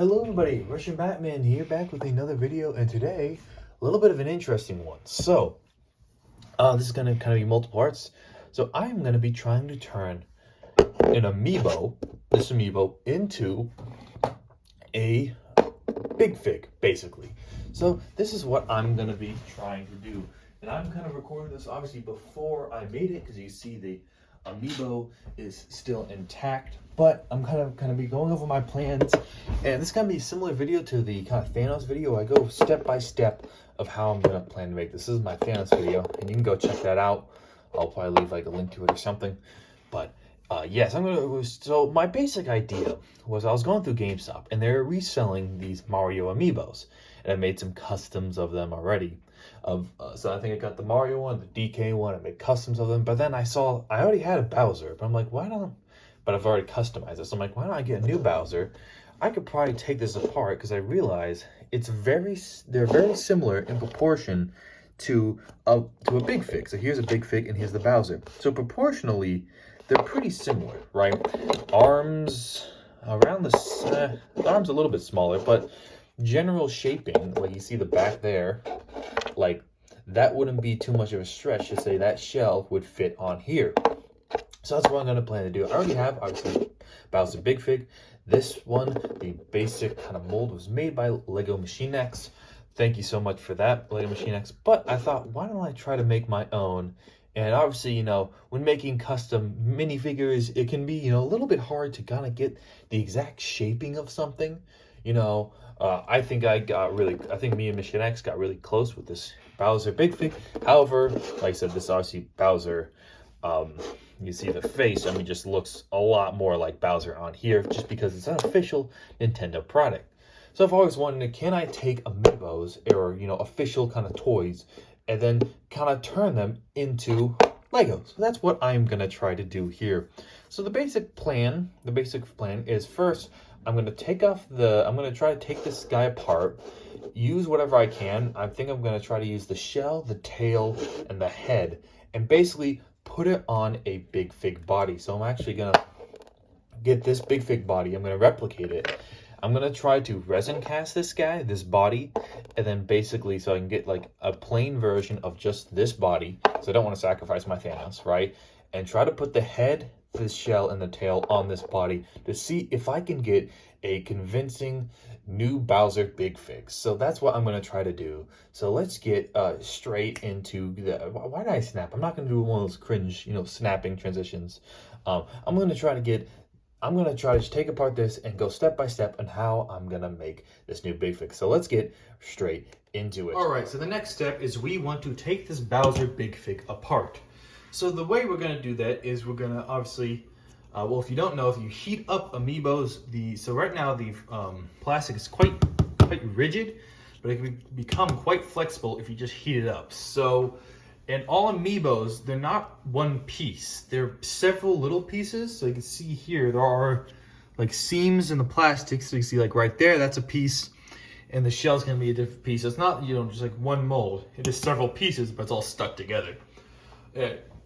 Hello everybody, Russian Batman here, back with another video, and today, a little bit of an interesting one. So, this is going to kind of be multiple parts. So I'm going to be trying to turn an amiibo, this amiibo, into a big fig, basically. So this is what I'm going to be trying to do. And I'm kind of recording this, obviously, before I made it, because you see the amiibo is still intact, but I'm kind of be going over my plans, and this is gonna be a similar video to the kind of Thanos video. I go step by step of how I'm gonna plan to make this. This is my Thanos video, and you can go check that out. I'll probably leave like a link to it or something. But yes, so my basic idea was I was going through GameStop, and they're reselling these Mario amiibos, and I made some customs of them already. So I think I got the Mario one, the DK one, I made customs of them, but then I already had a Bowser, but I'm like, but I've already customized it, so I'm like, why don't I get a new Bowser? I could probably take this apart, because I realize they're very similar in proportion to a big fig. So here's a big fig, and here's the Bowser. So proportionally, they're pretty similar, right? Arms, the arms a little bit smaller, but general shaping, like you see the back there, like that wouldn't be too much of a stretch to say that shell would fit on here. So that's what I'm going to plan to do. I already have, obviously, Bowser Big Fig. This one, the basic kind of mold, was made by Lego Machine X. Thank you so much for that, Lego Machine X. But I thought, why don't I try to make my own? And obviously, when making custom minifigures, it can be, a little bit hard to kind of get the exact shaping of something. I think me and Mission X got really close with this Bowser Big Fig. However, like I said, this obviously Bowser, you see the face, just looks a lot more like Bowser on here, just because it's an official Nintendo product. So I've always wondered, can I take amiibos, or, official kind of toys, and then kind of turn them into Legos? So that's what I'm going to try to do here. So the basic plan is, first, I'm going to try to take this guy apart, use whatever I can. I think I'm going to try to use the shell, the tail, and the head, and basically put it on a big fig body. So I'm actually going to get this big fig body. I'm going to replicate it. I'm going to try to resin cast this body, and then basically so I can get like a plain version of just this body. So I don't want to sacrifice my Thanos, right? And try to put the head, the shell, and the tail on this body to see if I can get a convincing new Bowser Big Fig. So that's what I'm going to try to do. So let's get straight into why did I snap? I'm not going to do one of those cringe, snapping transitions. I'm going to try to just take apart this and go step by step on how I'm going to make this new Big Fig. So let's get straight into it. All right, so the next step is we want to take this Bowser Big Fig apart. So the way we're going to do that is we're going to obviously, if you don't know, if you heat up amiibos, so right now the plastic is quite rigid, but it can become quite flexible if you just heat it up. So, and all amiibos, they're not one piece. They're several little pieces. So you can see here, there are like seams in the plastic. So you see like right there, that's a piece. And the shell's going to be a different piece. So it's not, just like one mold. It is several pieces, but it's all stuck together.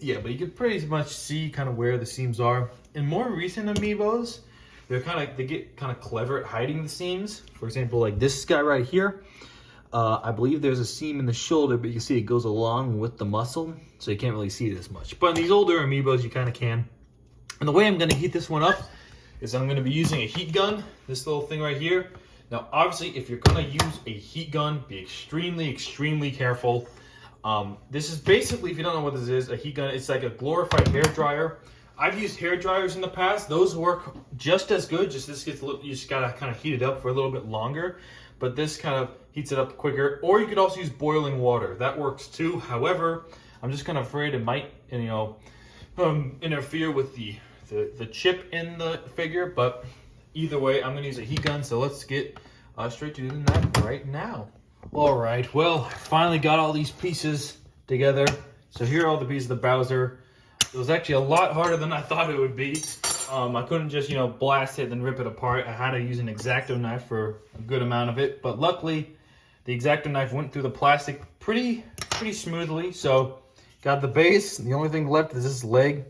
Yeah, but you can pretty much see kind of where the seams are. In more recent amiibos, they get kind of clever at hiding the seams. For example, like this guy right here. I believe there's a seam in the shoulder, but you can see it goes along with the muscle, so you can't really see it as much. But in these older amiibos, you kind of can. And the way I'm going to heat this one up is I'm going to be using a heat gun, this little thing right here. Now, obviously, if you're going to use a heat gun, be extremely, extremely careful. This is basically, if you don't know what this is, a heat gun. It's like a glorified hair dryer. I've used hair dryers in the past. Those work just as good. Just this gets you just gotta kind of heat it up for a little bit longer. But this kind of heats it up quicker. Or you could also use boiling water. That works too. However, I'm just kind of afraid it might, interfere with the chip in the figure. But either way, I'm gonna use a heat gun. So let's get straight to doing that right now. All right, well, I finally got all these pieces together. So here are all the pieces of the Bowser. It was actually a lot harder than I thought it would be. I couldn't just, blast it and rip it apart. I had to use an X-Acto knife for a good amount of it. But luckily, the X-Acto knife went through the plastic pretty smoothly. So got the base. The only thing left is this leg,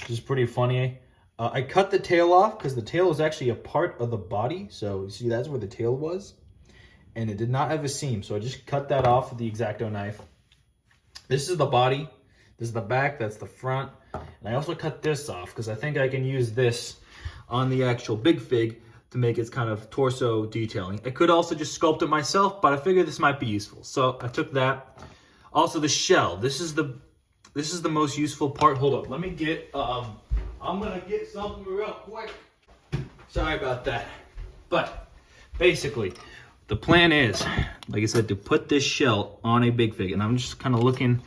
which is pretty funny. I cut the tail off because the tail was actually a part of the body. So you see, that's where the tail was. And it did not have a seam. So I just cut that off with the X-Acto knife. This is the body. This is the back. That's the front. And I also cut this off because I think I can use this on the actual big fig to make its kind of torso detailing. I could also just sculpt it myself, but I figured this might be useful. So I took that. Also the shell. This is the most useful part. Hold up. Let me get, I'm gonna get something real quick. Sorry about that. But basically, the plan is, like I said, to put this shell on a big fig. And I'm just kind of looking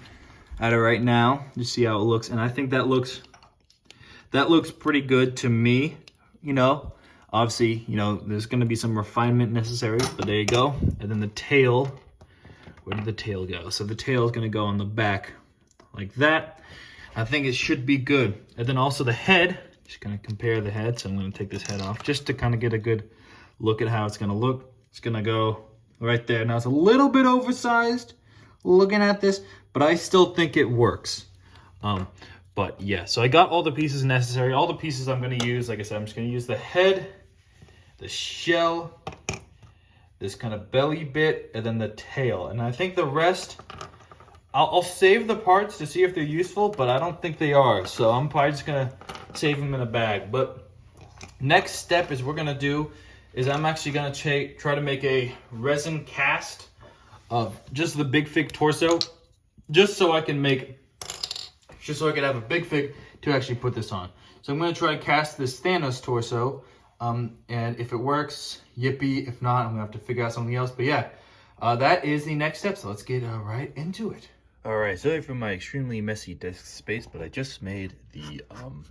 at it right now to see how it looks. And I think that looks pretty good to me, you know. Obviously, you know, there's gonna be some refinement necessary, but there you go. And then the tail, where did the tail go? So the tail is gonna go on the back like that. I think it should be good. And then also the head, just gonna compare the head. So I'm gonna take this head off just to kind of get a good look at how it's gonna look. It's gonna go right there. Now it's a little bit oversized looking at this, but I still think it works. But yeah, so I got all the pieces necessary. All the pieces I'm gonna use, like I said, I'm just gonna use the head, the shell, this kind of belly bit, and then the tail. And I think the rest, I'll save the parts to see if they're useful, but I don't think they are. So I'm probably just gonna save them in a bag. But next step is I'm actually gonna try to make a resin cast of just the big fig torso, just so I can have a big fig to actually put this on. So I'm gonna try to cast this Thanos torso. And if it works, yippee. If not, I'm gonna have to figure out something else. But yeah, that is the next step. So let's get right into it. All right, sorry for my extremely messy desk space, but I just made the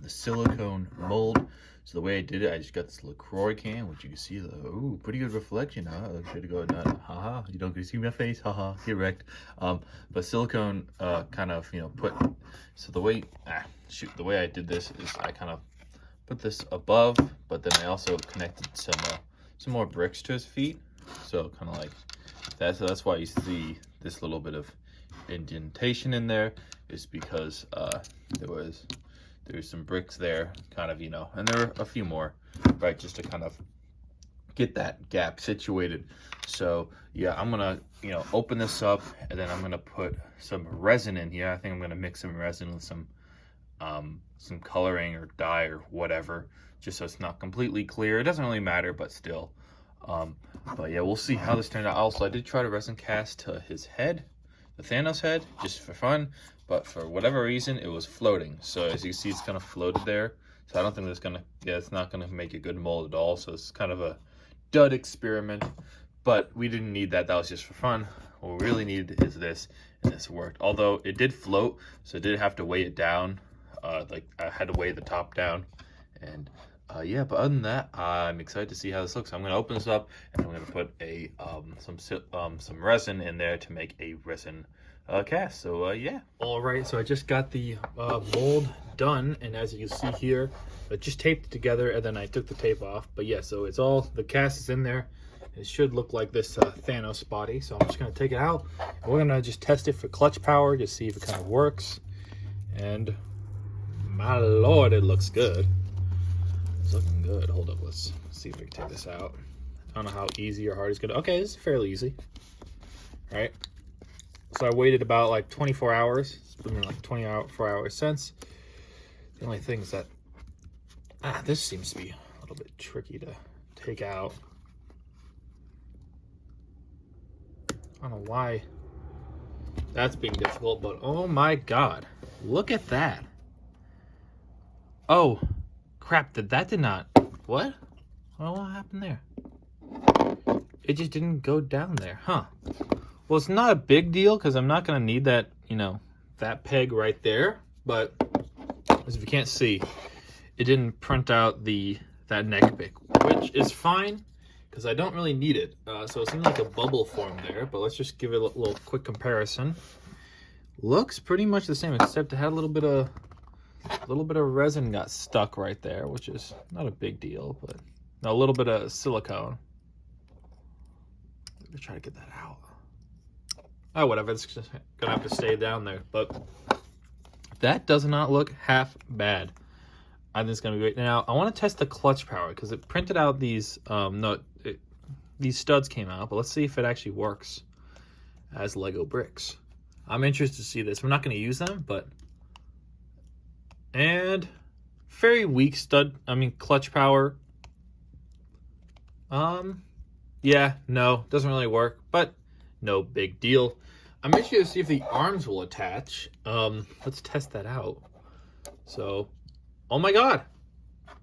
silicone mold. So the way I did it, I just got this LaCroix can, which you can see, ooh, pretty good reflection, huh? Looks good to go, haha, you don't get to see my face, haha, get wrecked. But silicone kind of, you know, so the way I did this is I kind of put this above, but then I also connected some more bricks to his feet. So kind of like that. So that's why you see this little bit of indentation in there, is because there was some bricks there, kind of, you know, and there were a few more, right, just to kind of get that gap situated. So yeah, I'm gonna, you know, open this up, and then I'm gonna put some resin in here. I think I'm gonna mix some resin with some coloring or dye or whatever, just so it's not completely clear. It doesn't really matter, but still. But yeah, we'll see how this turned out. Also, I did try to resin cast his head, the Thanos head, just for fun, but for whatever reason it was floating. So as you see, it's kind of floated there. So I don't think it's not gonna make a good mold at all. So it's kind of a dud experiment, but we didn't need that. That was just for fun. What we really needed is this, and this worked. Although it did float, so I did have to weigh it down. Like I had to weigh the top down, and yeah. But other than that, I'm excited to see how this looks. I'm gonna open this up, and I'm gonna put some resin in there to make a resin cast. So yeah. All right. So I just got the mold done, and as you can see here, I just taped it together, and then I took the tape off. But yeah, so it's all, the cast is in there. It should look like this Thanos body. So I'm just gonna take it out, and we're gonna just test it for clutch power, just see if it kind of works. And my lord, it looks good. It's looking good. Hold up, let's see if we can take this out. I don't know how easy or hard it's gonna. Okay, this is fairly easy. All right. So I waited about like 24 hours. It's been like 24 hours since. The only thing is that this seems to be a little bit tricky to take out. I don't know why that's being difficult, but oh my god, look at that. Oh crap, did not, what? Oh, what happened there? It just didn't go down there, huh? Well, it's not a big deal because I'm not gonna need that, you know, that peg right there. But as if you can't see, it didn't print out that neck pick, which is fine because I don't really need it. So it seems like a bubble form there, but let's just give it a little quick comparison. Looks pretty much the same, except it had a little bit of resin got stuck right there, which is not a big deal, but a little bit of silicone. Let me try to get that out. Oh, whatever, it's just gonna have to stay down there, but that does not look half bad. I think it's gonna be great. Now I want to test the clutch power because it printed out these. These studs came out, but let's see if it actually works as Lego bricks. I'm interested to see this. We're not going to use them, but and very weak clutch power. Yeah, no, doesn't really work, but no big deal. I'm interested to see if the arms will attach. Let's test that out. So, oh my god.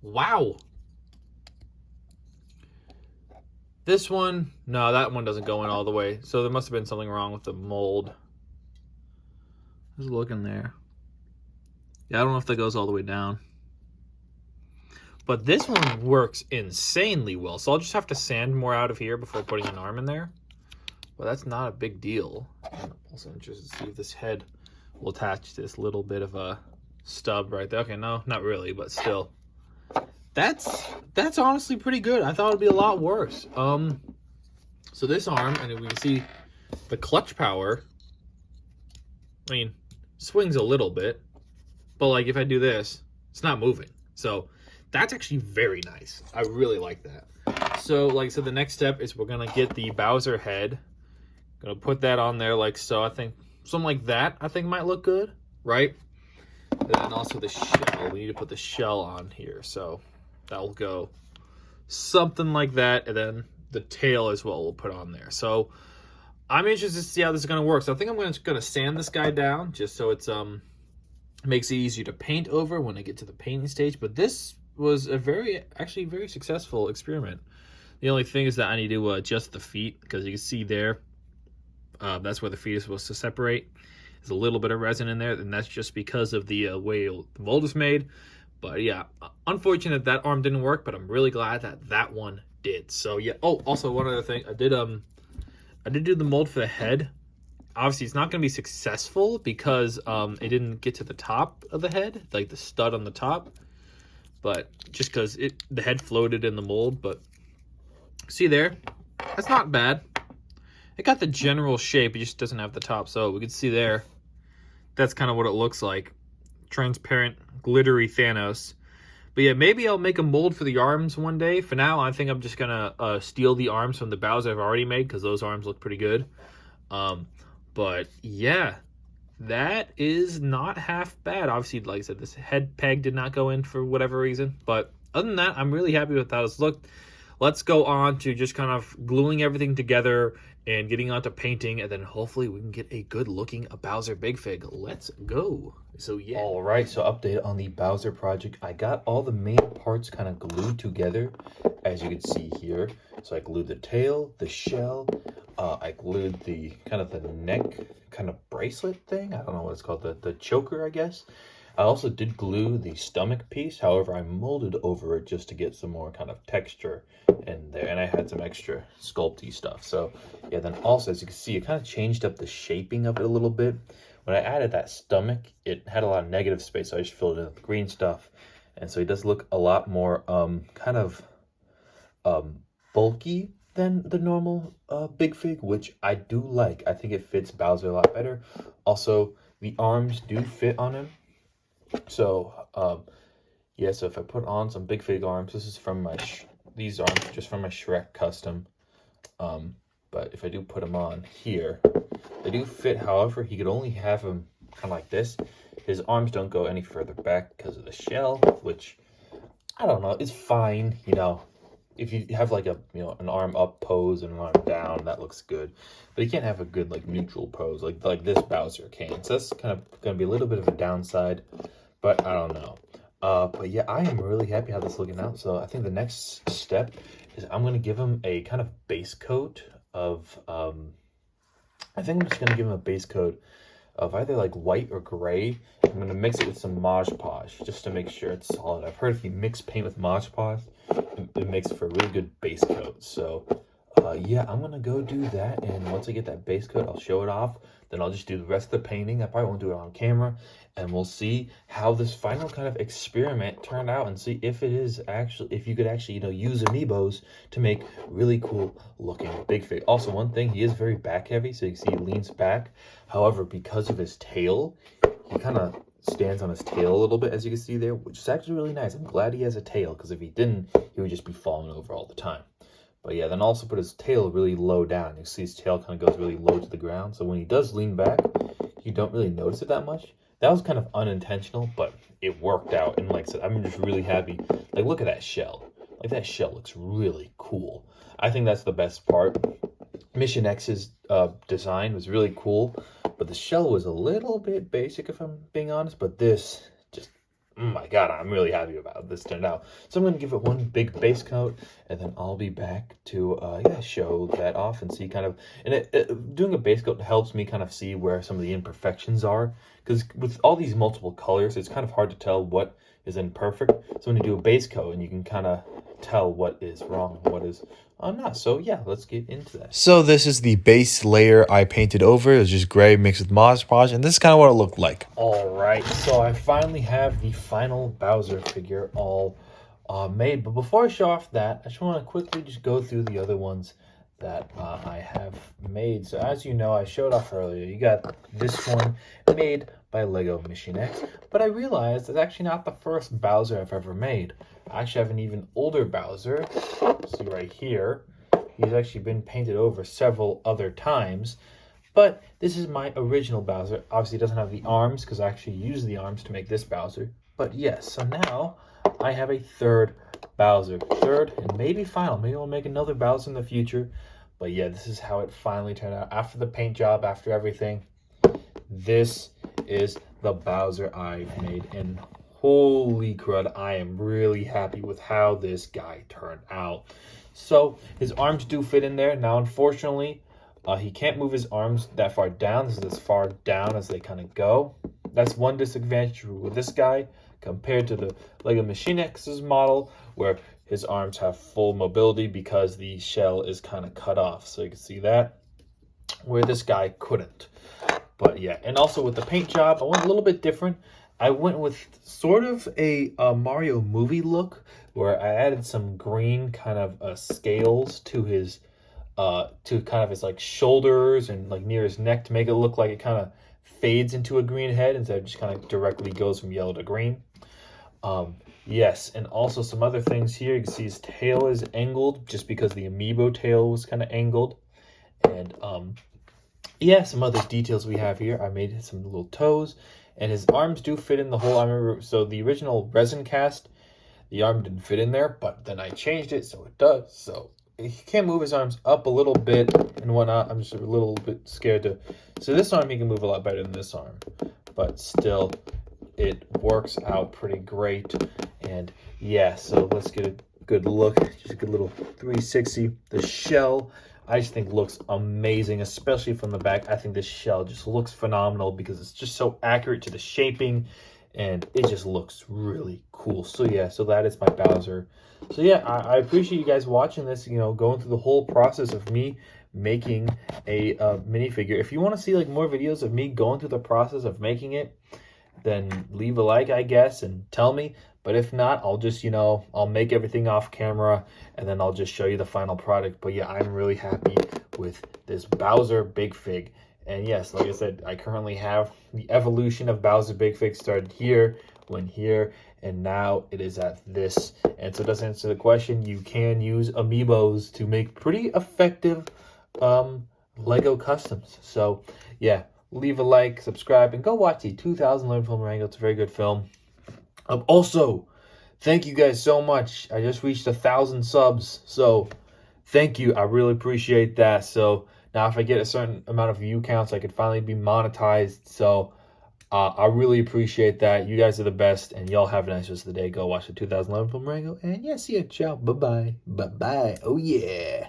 Wow. This one, no, that one doesn't go in all the way. So there must have been something wrong with the mold. Just look in there. Yeah, I don't know if that goes all the way down. But this one works insanely well. So I'll just have to sand more out of here before putting an arm in there. But that's not a big deal. I'm also interested to see if this head will attach to this little bit of a stub right there. Okay, no, not really, but still. That's honestly pretty good. I thought it'd be a lot worse. So this arm, and we can see the clutch power, I mean, swings a little bit, but like if I do this, it's not moving. So that's actually very nice. I really like that. So like I said, the next step is we're gonna get the Bowser head. Gonna put that on there like so. I think something like that I think might look good, right? And then also the shell. We need to put the shell on here, so that'll go something like that, and then the tail as well we'll put on there. So I'm interested to see how this is going to work. So I think I'm going to sand this guy down just so it's makes it easier to paint over when I get to the painting stage. But this was a very successful experiment. The only thing is that I need to adjust the feet, because you can see there, that's where the feet is supposed to separate. There's a little bit of resin in there, and that's just because of the way the mold is made. But yeah, unfortunate that arm didn't work, but I'm really glad that that one did. So yeah. Oh, also one other thing, I did do the mold for the head. Obviously, it's not going to be successful because it didn't get to the top of the head, like the stud on the top. But just because the head floated in the mold. But see there, that's not bad. It got the general shape, it just doesn't have the top. So we can see there, that's kind of what it looks like. Transparent, glittery Thanos. But yeah, maybe I'll make a mold for the arms one day. For now, I think I'm just gonna steal the arms from the Bowser I've already made, because those arms look pretty good. But yeah, that is not half bad. Obviously, like I said, this head peg did not go in for whatever reason. But other than that, I'm really happy with how this looked. Let's go on to just kind of gluing everything together and getting onto painting, and then hopefully we can get a good looking Bowser Big Fig. Let's go. So yeah. All right, so update on the Bowser project. I got all the main parts kind of glued together, as you can see here. So I glued the tail, the shell, I glued the kind of the neck kind of bracelet thing. I don't know what it's called, the choker, I guess. I also did glue the stomach piece. However, I molded over it just to get some more kind of texture in there. And I had some extra sculpty stuff. So yeah, then also, as you can see, it kind of changed up the shaping of it a little bit. When I added that stomach, it had a lot of negative space. So I just filled it in with green stuff. And so it does look a lot more kind of bulky than the normal Big Fig, which I do like. I think it fits Bowser a lot better. Also, the arms do fit on him. So, yeah, so if I put on some Big Fig arms, this is from my, these arms just from my Shrek custom. But if I do put them on here, they do fit. However, he could only have them kind of like this. His arms don't go any further back because of the shell, which, I don't know, it's fine, you know. If you have like a, you know, an arm up pose and an arm down, that looks good. But you can't have a good like neutral pose like this Bowser can. So that's kind of going to be a little bit of a downside, but I don't know. But yeah, I am really happy how this is looking out. So I think the next step is I'm going to give him a kind of base coat of, I think I'm just going to give him a base coat of either like white or gray. I'm going to mix it with some Mod Podge just to make sure it's solid. I've heard if you mix paint with Mod Podge, it makes for a really good base coat. So yeah, I'm going to go do that. And once I get that base coat, I'll show it off. Then I'll just do the rest of the painting. I probably won't do it on camera. And we'll see how this final kind of experiment turned out, and see if it is actually, if you could actually, you know, use Amiibos to make really cool looking Big Fig. Also, one thing, he is very back heavy, so you can see he leans back. However, because of his tail, he kind of stands on his tail a little bit, as you can see there, which is actually really nice. I'm glad he has a tail, because if he didn't, he would just be falling over all the time. But yeah, then also put his tail really low down. You see his tail kind of goes really low to the ground. So when he does lean back, you don't really notice it that much. That was kind of unintentional, but it worked out. And like I said, I'm just really happy. Like, look at that shell. Like, that shell looks really cool. I think that's the best part. Mission X's design was really cool, but the shell was a little bit basic, if I'm being honest. But this, just, oh my god, I'm really happy about how this turned out. So I'm going to give it one big base coat, and then I'll be back to show that off and see kind of, and doing a base coat helps me kind of see where some of the imperfections are, because with all these multiple colors, it's kind of hard to tell what is imperfect. So when you do a base coat, and you can kind of tell what is wrong and what is not. So yeah, let's get into that. So this is the base layer I painted over. It was just gray mixed with Mod Podge, and this is kind of what it looked like. All right, so I finally have the final Bowser figure all made. But before I show off that, I just want to quickly just go through the other ones that I have made. So as you know, I showed off earlier, you got this one made by Lego Mission X, but I realized it's actually not the first Bowser I've ever made. I actually have an even older Bowser. See right here, he's actually been painted over several other times, but this is my original Bowser. Obviously, it doesn't have the arms because I actually used the arms to make this Bowser. But yes, so now I have a third Bowser. Third and maybe final. Maybe I'll make another Bowser in the future. But yeah, this is how it finally turned out. After the paint job, after everything, this is the Bowser I've made. And holy crud, I am really happy with how this guy turned out. So his arms do fit in there. Now, unfortunately, he can't move his arms that far down. This is as far down as they kind of go. That's one disadvantage with this guy compared to the Lego Machine X's model, where his arms have full mobility because the shell is kind of cut off. So you can see that, where this guy couldn't. But yeah, and also with the paint job, I went a little bit different. I went with sort of a Mario movie look, where I added some green kind of scales to his like shoulders and like near his neck to make it look like it kind of fades into a green head instead of just kind of directly goes from yellow to green. Yes, and also some other things here. You can see his tail is angled just because the Amiibo tail was kind of angled. And yeah, some other details we have here. I made some little toes, and his arms do fit in the hole. I remember, so the original resin cast, the arm didn't fit in there, but then I changed it so it does. So he can move his arms up a little bit and whatnot. I'm just a little bit scared to. So this arm he can move a lot better than this arm, but still, it works out pretty great. And yeah, so let's get a good look. Just a good little 360. The shell, I just think looks amazing, especially from the back. I think this shell just looks phenomenal because it's just so accurate to the shaping, and it just looks really cool. So yeah, so that is my Bowser. So yeah, I appreciate you guys watching this, you know, going through the whole process of me making a minifigure. If you want to see like more videos of me going through the process of making it, then leave a like, I guess, and tell me. But if not, I'll just, you know, I'll make everything off camera, and then I'll just show you the final product. But yeah, I'm really happy with this Bowser Big Fig. And yes, like I said, I currently have the evolution of Bowser Big Fig started here, went here, and now it is at this. And so it does answer the question. You can use Amiibos to make pretty effective Lego customs. So yeah, leave a like, subscribe, and go watch the 2011 film Rango. It's a very good film. Also, thank you guys so much. I just reached 1,000 subs, so thank you. I really appreciate that. So now if I get a certain amount of view counts, I could finally be monetized. So I really appreciate that. You guys are the best, and y'all have a nice rest of the day. Go watch the 2011 film Rango, and yeah, see ya. Ciao. Bye-bye. Bye-bye. Oh, yeah.